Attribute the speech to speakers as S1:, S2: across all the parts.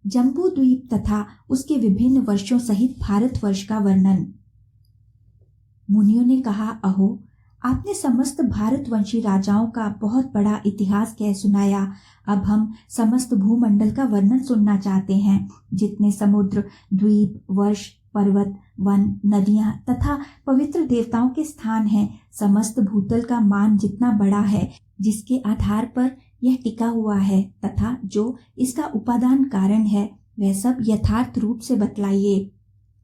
S1: जम्बू द्वीप तथा उसके विभिन्न वर्षों सहित भारतवर्ष का वर्णन। मुनियों ने कहा, अहो, आपने समस्त भारतवंशी राजाओं का बहुत बड़ा इतिहास कह सुनाया। अब हम समस्त भूमंडल का वर्णन सुनना चाहते हैं। जितने समुद्र, द्वीप, वर्ष, पर्वत, वन, नदियां तथा पवित्र देवताओं के स्थान हैं, समस्त भूतल का मान जितना बड़ा है, जिसके आधार पर यह टिका हुआ है तथा जो इसका उपादान कारण है, वह सब यथार्थ रूप से बतलाइए।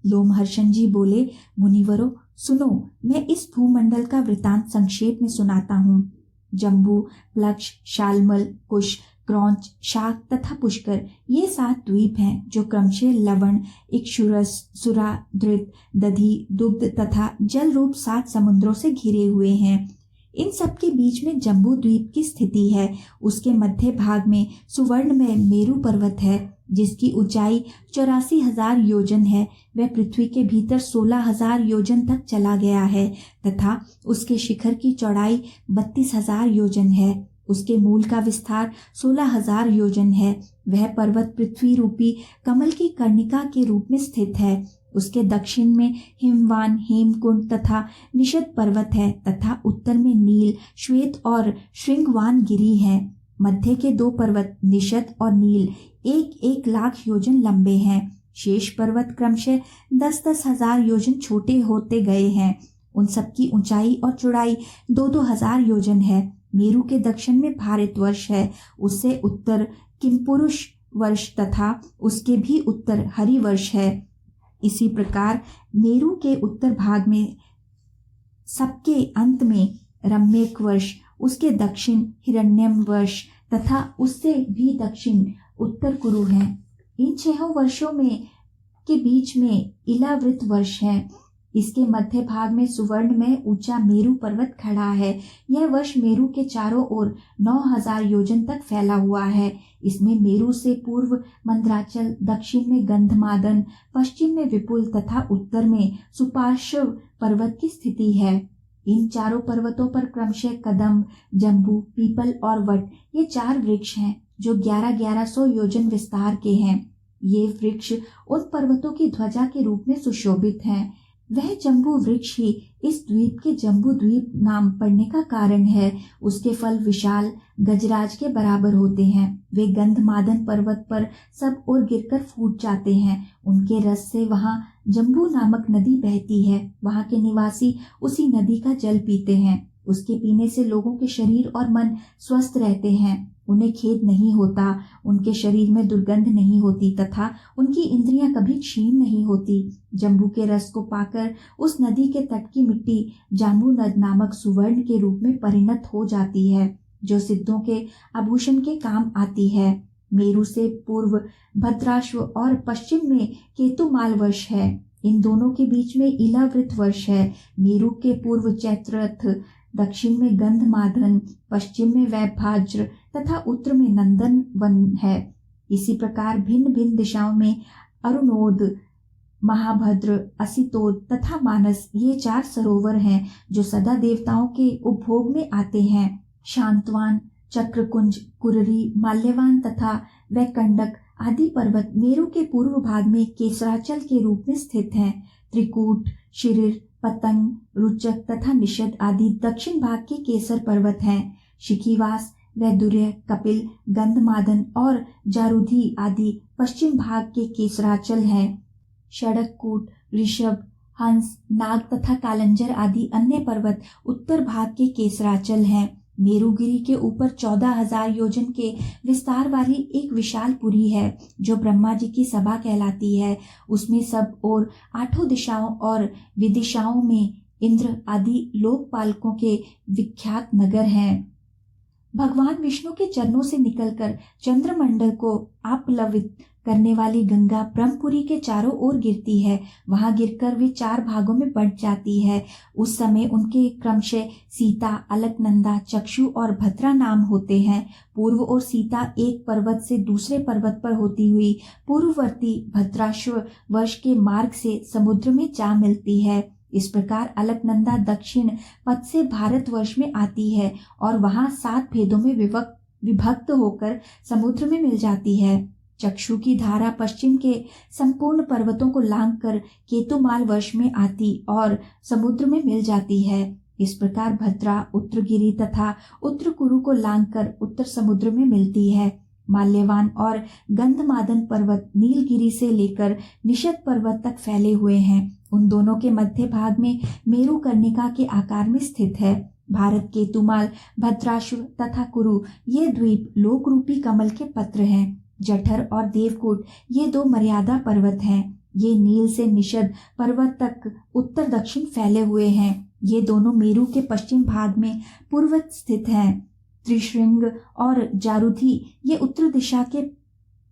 S1: लोमहर्षण जी बोले, मुनिवरों, सुनो, मैं इस भूमंडल का वृतांत संक्षेप में सुनाता हूँ। जम्बू, प्लक्ष, शालमल, कुश, क्रौंच, शाक तथा पुष्कर ये 7 द्वीप हैं जो क्रमशः लवण, इक्षुरस, सुरा, धृत, दधि, दुग्ध तथा जल रूप 7 समुद्रों से घिरे हुए हैं। इन सब के बीच में जम्बू द्वीप की स्थिति है। उसके मध्य भाग में सुवर्ण में मेरु पर्वत है, जिसकी ऊंचाई 84,000 योजन है। वह पृथ्वी के भीतर 16,000 योजन तक चला गया है तथा उसके शिखर की चौड़ाई 32,000 योजन है। उसके मूल का विस्तार 16,000 योजन है। वह पर्वत पृथ्वी रूपी कमल की कर्णिका के रूप में स्थित है। उसके दक्षिण में हिमवान, हेमकुंड तथा निषद पर्वत है तथा उत्तर में नील, श्वेत और श्रृंगवान गिरी है। मध्य के 2 पर्वत निषद और नील 1-1 लाख योजन लंबे हैं। शेष पर्वत क्रमशः 10-10 हजार योजन छोटे होते गए हैं। उन सबकी ऊंचाई और चौड़ाई 2-2 हजार योजन है। मेरु के दक्षिण में भारतवर्ष है, उससे उत्तर किमपुरुष वर्ष तथा उसके भी उत्तर हरिवर्ष है। इसी प्रकार मेरु के उत्तर भाग में सबके अंत में रम्यक वर्ष, उसके दक्षिण हिरण्यम वर्ष तथा उससे भी दक्षिण उत्तर कुरु है। इन 6 वर्षों में के बीच में इलावृत वर्ष है। इसके मध्य भाग में सुवर्ण में ऊंचा मेरु पर्वत खड़ा है। यह वर्ष मेरु के चारों ओर 9,000 योजन तक फैला हुआ है। इसमें मेरु से पूर्व मंद्राचल, दक्षिण में गंधमादन, पश्चिम में विपुल तथा उत्तर में सुपार्श्व पर्वत की स्थिति है। इन चारों पर्वतों पर क्रमशः कदम्ब, जम्बू, पीपल और वट ये 4 वृक्ष हैं जो 1100 योजन विस्तार के हैं। ये वृक्ष उन पर्वतों की ध्वजा के रूप में सुशोभित हैं। वह जम्बू वृक्ष ही इस द्वीप के जम्बू द्वीप नाम पड़ने का कारण है। उसके फल विशाल गजराज के बराबर होते हैं। वे गंधमादन पर्वत पर सब ओर गिरकर फूट जाते हैं। उनके रस से वहाँ जम्बू नामक नदी बहती है। वहाँ के निवासी उसी नदी का जल पीते हैं। उसके पीने से लोगों के शरीर और मन स्वस्थ रहते हैं। उन्हें खेद नहीं होता, उनके शरीर में दुर्गंध नहीं होती तथा उनकी इंद्रियां कभी क्षीण नहीं होती। जम्बू के रस को पाकर उस नदी के तट की मिट्टी जाम्बू नद नामक सुवर्ण के रूप में परिणत हो जाती है, जो सिद्धों के आभूषण के काम आती है। मेरु से पूर्व भद्राश्व और पश्चिम में केतुमाल वर्ष है। इन दोनों के बीच में इलावृत वर्ष है। मेरु के पूर्व चैत्ररथ, दक्षिण में गंधमादन, पश्चिम में वैभाज्र तथा उत्तर में नंदन वन है। इसी प्रकार भिन्न भिन्न दिशाओं में अरुणोद, महाभद्र, असितोद तथा मानस ये 4 सरोवर हैं जो सदा देवताओं के उपभोग में आते हैं। शांतवान, चक्रकुंज, कुररी, माल्यवान तथा वैकंडक आदि पर्वत मेरु के पूर्व भाग में केसराचल के रूप में स्थित हैं। त्रिकूट, शिरिर, पतंग, रुचक तथा निषद आदि दक्षिण भाग के केसर पर्वत हैं। शिखीवास, वैदुर्य, कपिल, गंधमादन और जारुधि आदि पश्चिम भाग के केसराचल हैं। षडकूट, ऋषभ, हंस, नाग तथा कालंजर आदि अन्य पर्वत उत्तर भाग के केसराचल हैं। मेरुगिरी के ऊपर 14,000 योजन के विस्तार वाली एक विशाल पुरी है जो ब्रह्मा जी की सभा कहलाती है। उसमें सब और 8 दिशाओं और विदिशाओं में इंद्र आदि लोकपालकों के विख्यात नगर हैं। भगवान विष्णु के चरणों से निकलकर चंद्रमंडल को आप्लावित करने वाली गंगा ब्रह्मपुरी के चारों ओर गिरती है। वहां गिरकर वे 4 भागों में बंट जाती है। उस समय उनके क्रमशः सीता, अलकनंदा, चक्षु और भद्रा नाम होते हैं। पूर्व और सीता एक पर्वत से दूसरे पर्वत पर होती हुई पूर्ववर्ती भद्राश्व वर्ष के मार्ग से समुद्र में जा मिलती है। इस प्रकार अलकनंदा दक्षिण पथ से भारतवर्ष में आती है और वहां 7 भेदों में विभक्त होकर समुद्र में मिल जाती है। चक्षु की धारा पश्चिम के संपूर्ण पर्वतों को लांघकर केतुमाल वर्ष में आती और समुद्र में मिल जाती है। इस प्रकार भद्रा उत्तरगिरी तथा उत्तर कुरु को लांघकर उत्तर समुद्र में मिलती है। माल्यवान और गंधमादन पर्वत नीलगिरी से लेकर निषद पर्वत तक फैले हुए हैं। उन दोनों के मध्य भाग में मेरु कर्णिका के आकार में स्थित है। भारत केतुमाल, भद्राश्व तथा कुरु ये द्वीप लोक रूपी कमल के पत्र हैं। जठर और देवकूट ये दो मर्यादा पर्वत हैं। ये नील से निषद पर्वत तक उत्तर दक्षिण फैले हुए हैं। ये दोनों मेरु के पश्चिम भाग में पूर्वत स्थित हैं। त्रिशृंग और जारुधि ये उत्तर दिशा के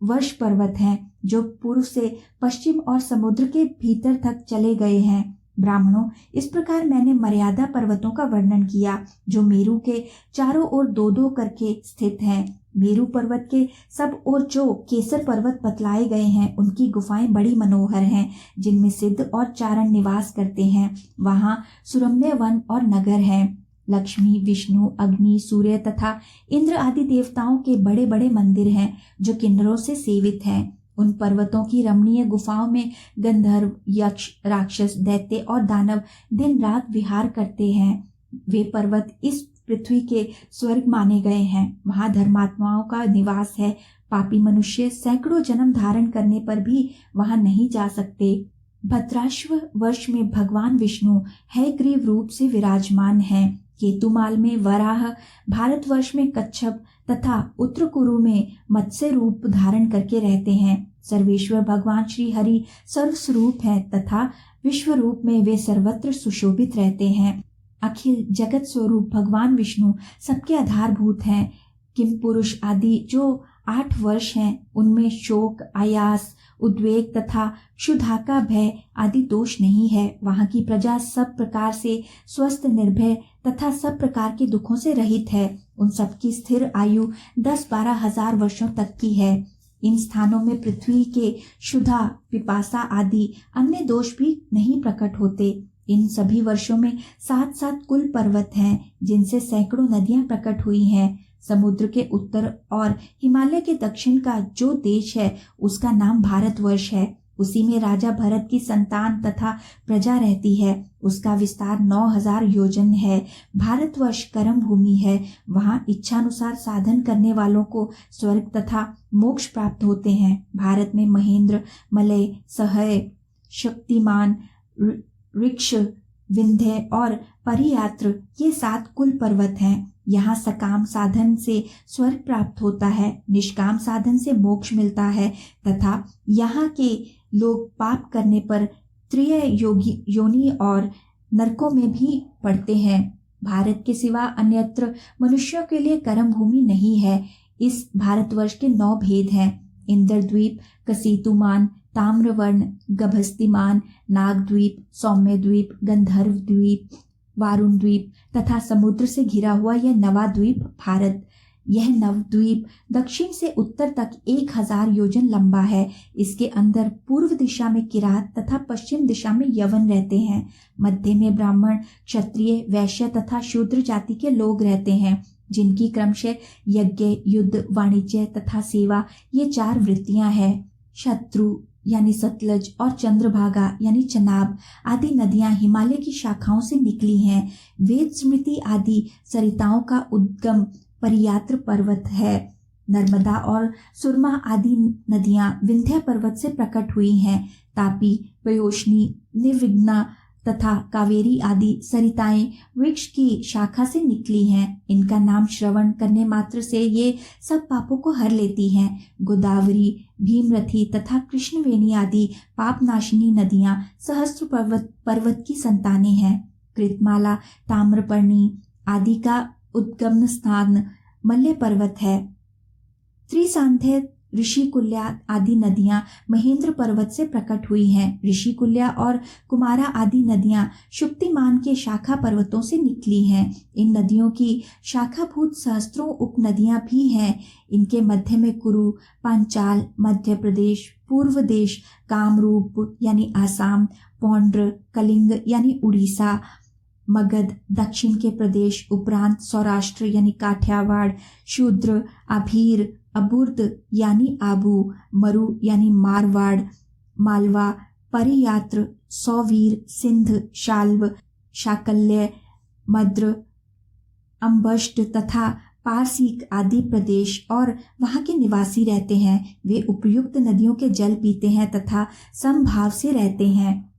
S1: वर्ष पर्वत हैं जो पूर्व से पश्चिम और समुद्र के भीतर तक चले गए हैं। ब्राह्मणों, इस प्रकार मैंने मर्यादा पर्वतों का वर्णन किया जो मेरु के चारों ओर दो दो करके स्थित हैं। मेरु पर्वत के सब ओर जो केसर पर्वत बतलाए गए हैं उनकी गुफाएं बड़ी मनोहर हैं, जिनमें सिद्ध और चारण निवास करते हैं। वहाँ सुरम्य वन और नगर हैं। लक्ष्मी, विष्णु, अग्नि, सूर्य तथा इंद्र आदि देवताओं के बड़े बड़े मंदिर हैं जो किन्नरों से सेवित हैं। उन पर्वतों की रमणीय गुफाओं में गंधर्व, यक्ष, राक्षस, दैत्य और दानव दिन रात विहार करते हैं। वे पर्वत इस पृथ्वी के स्वर्ग माने गए हैं। वहां धर्मात्माओं का निवास है। पापी मनुष्य सैकड़ों जन्म धारण करने पर भी वहां नहीं जा सकते। भद्राश्व वर्ष में भगवान विष्णु हयग्रीव रूप से विराजमान हैं। केतुमाल में वराह, भारतवर्ष में कच्छप तथा उत्तर कुरु में मत्स्य रूप धारण करके रहते हैं। सर्वेश्वर भगवान श्री हरि सर्वस्वरूप है तथा विश्व रूप में वे सर्वत्र सुशोभित रहते हैं। अखिल जगत स्वरूप भगवान विष्णु सबके आधारभूत हैं। किम पुरुष आदि जो 8 वर्ष हैं उनमें शोक, आयास, उद्वेग तथा क्षुधा, भय आदि दोष नहीं है। वहाँ की प्रजा सब प्रकार से स्वस्थ, निर्भय तथा सब प्रकार के दुखों से रहित है। उन सबकी स्थिर आयु 10-12 हजार वर्षों तक की है। इन स्थानों में पृथ्वी के क्षुधा, पिपासा आदि अन्य दोष भी नहीं प्रकट होते। इन सभी वर्षों में 7-7 कुल पर्वत हैं जिनसे सैकड़ों नदियां प्रकट हुई हैं। समुद्र के उत्तर और हिमालय के दक्षिण का जो देश है उसका नाम भारतवर्ष है। उसी में राजा भरत की संतान तथा प्रजा रहती है। उसका विस्तार 9000 योजन है। भारतवर्ष कर्म भूमि है। वहाँ इच्छानुसार साधन करने वालों को स्वर्ग तथा मोक्ष प्राप्त होते हैं। भारत में महेंद्र, मलय, सहय, शक्तिमान, ऋक्ष, विंध्य और परियात्र ये 7 कुल पर्वत हैं। यहाँ सकाम साधन से स्वर्ग प्राप्त होता है, निष्काम साधन से मोक्ष मिलता है तथा यहाँ के लोग पाप करने पर त्रिय योनि और नरकों में भी पड़ते हैं। भारत के सिवा अन्यत्र मनुष्यों के लिए कर्म भूमि नहीं है। इस भारतवर्ष के 9 भेद हैं। इंद्रद्वीप, कसीतुमान, ताम्रवर्ण, गभस्तिमान, नागद्वीप, सौम्यद्वीप, गंधर्व द्वीप, वारुण द्वीप तथा समुद्र से घिरा हुआ यह नवा द्वीप भारत। यह नवद्वीप दक्षिण से उत्तर तक 1000 योजन लंबा है। इसके अंदर पूर्व दिशा में किरात तथा पश्चिम दिशा में यवन रहते हैं। मध्य में ब्राह्मण, क्षत्रिय, वैश्य तथा शूद्र जाति के लोग रहते हैं, जिनकी क्रमशः यज्ञ, युद्ध, वाणिज्य तथा सेवा ये 4 वृत्तियां हैं। शत्रु यानी सतलज और चंद्रभागा यानी चनाब आदि नदियां हिमालय की शाखाओं से निकली हैं। वेद स्मृति आदि सरिताओं का उद्गम परियात्र पर्वत है। नर्मदा और सुरमा आदि नदियां विंध्य पर्वत से प्रकट हुई हैं। तापी, पयोष्णी, निर्विघ्ना तथा कावेरी आदि सरिताएं वृक्ष की शाखा से निकली हैं। इनका नाम श्रवण करने मात्र से ये सब पापों को हर लेती हैं। गोदावरी, भीमरथी तथा कृष्णवेणी आदि पापनाशिनी नदियां सहस्त्र पर्वत की संतानें हैं। कृतमाला, ताम्रपर्णी आदि का उद्गम स्थान मल्य पर्वत है। त्रिसांध्य, ऋषिकुल्या आदि नदियां महेंद्र पर्वत से प्रकट हुई हैं। ऋषिकुल्या और कुमारा आदि नदियां शुक्तिमान के शाखा पर्वतों से निकली हैं। इन नदियों की शाखाभूत सहस्त्रों उपनदियां भी हैं। इनके मध्य में कुरु, पांचाल, मध्य प्रदेश, पूर्व देश, कामरूप यानी आसाम, पौंड्र, कलिंग यानी उड़ीसा, मगध दक्षिण के प्रदेश उपरांत सौराष्ट्र यानी काठियावाड़, शूद्र, आभीर, अबुर्द यानी आबू, मरु यानी मारवाड़, मालवा, परियात्र, सौवीर, सिंध, शाल्व, शाकल्य, मद्र, अम्बष्ट तथा पारसीक आदि प्रदेश और वहाँ के निवासी रहते हैं। वे उपयुक्त नदियों के जल पीते हैं तथा समभाव से रहते हैं।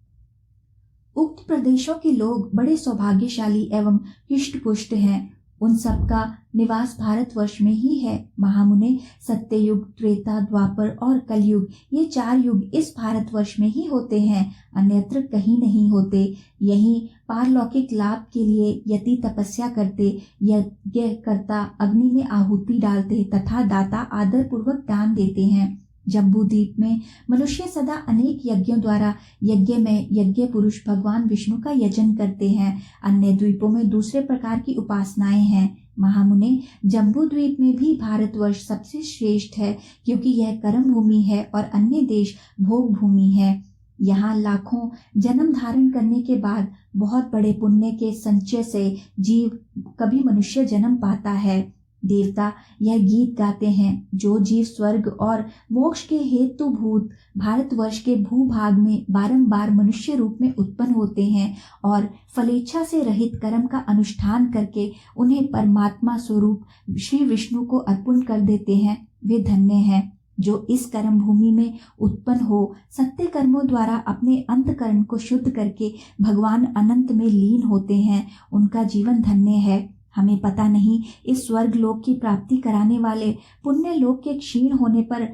S1: उक्त प्रदेशों के लोग बड़े सौभाग्यशाली एवं हृष्ट-पुष्ट हैं। उन सबका निवास भारतवर्ष में ही है। महामुने, सत्ययुग, त्रेता, द्वापर और कलयुग, ये 4 युग इस भारतवर्ष में ही होते हैं, अन्यत्र कहीं नहीं होते। यही पारलौकिक लाभ के लिए यति तपस्या करते, यज्ञकर्ता अग्नि में आहुति डालते तथा दाता आदर पूर्वक दान देते हैं। जम्बूद्वीप में मनुष्य सदा अनेक यज्ञों द्वारा यज्ञ में यज्ञ पुरुष भगवान विष्णु का यजन करते हैं। अन्य द्वीपों में दूसरे प्रकार की उपासनाएं हैं। महामुने, जम्बूद्वीप में भी भारतवर्ष सबसे श्रेष्ठ है, क्योंकि यह कर्म भूमि है और अन्य देश भोग भूमि है। यहाँ लाखों जन्म धारण करने के बाद बहुत बड़े पुण्य के संचय से जीव कभी मनुष्य जन्म पाता है। देवता यह गीत गाते हैं, जो जीव स्वर्ग और मोक्ष के हेतुभूत भारतवर्ष के भूभाग में बारंबार मनुष्य रूप में उत्पन्न होते हैं और फलेच्छा से रहित कर्म का अनुष्ठान करके उन्हें परमात्मा स्वरूप श्री विष्णु को अर्पण कर देते हैं, वे धन्य हैं। जो इस कर्म भूमि में उत्पन्न हो, सत्य कर्मों द्वारा अपने अंतकरण को शुद्ध करके भगवान अनंत में लीन होते हैं, उनका जीवन धन्य है। हमें पता नहीं इस स्वर्ग लोक की प्राप्ति कराने वाले पुण्य लोक के क्षीण होने पर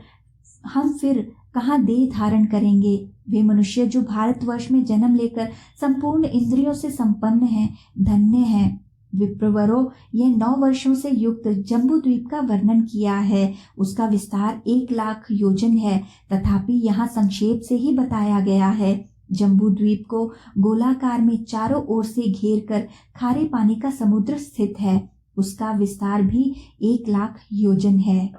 S1: हम फिर कहाँ देह धारण करेंगे। वे मनुष्य जो भारतवर्ष में जन्म लेकर संपूर्ण इंद्रियों से संपन्न हैं, धन्य हैं। विप्रवरों, यह 9 वर्षों से युक्त जम्बूद्वीप का वर्णन किया है। उसका विस्तार 1 लाख योजन है, तथापि यहाँ संक्षेप से ही बताया गया है। जम्बूद्वीप को गोलाकार में चारों ओर से घेर कर खारे पानी का समुद्र स्थित है। उसका विस्तार भी 1 लाख योजन है।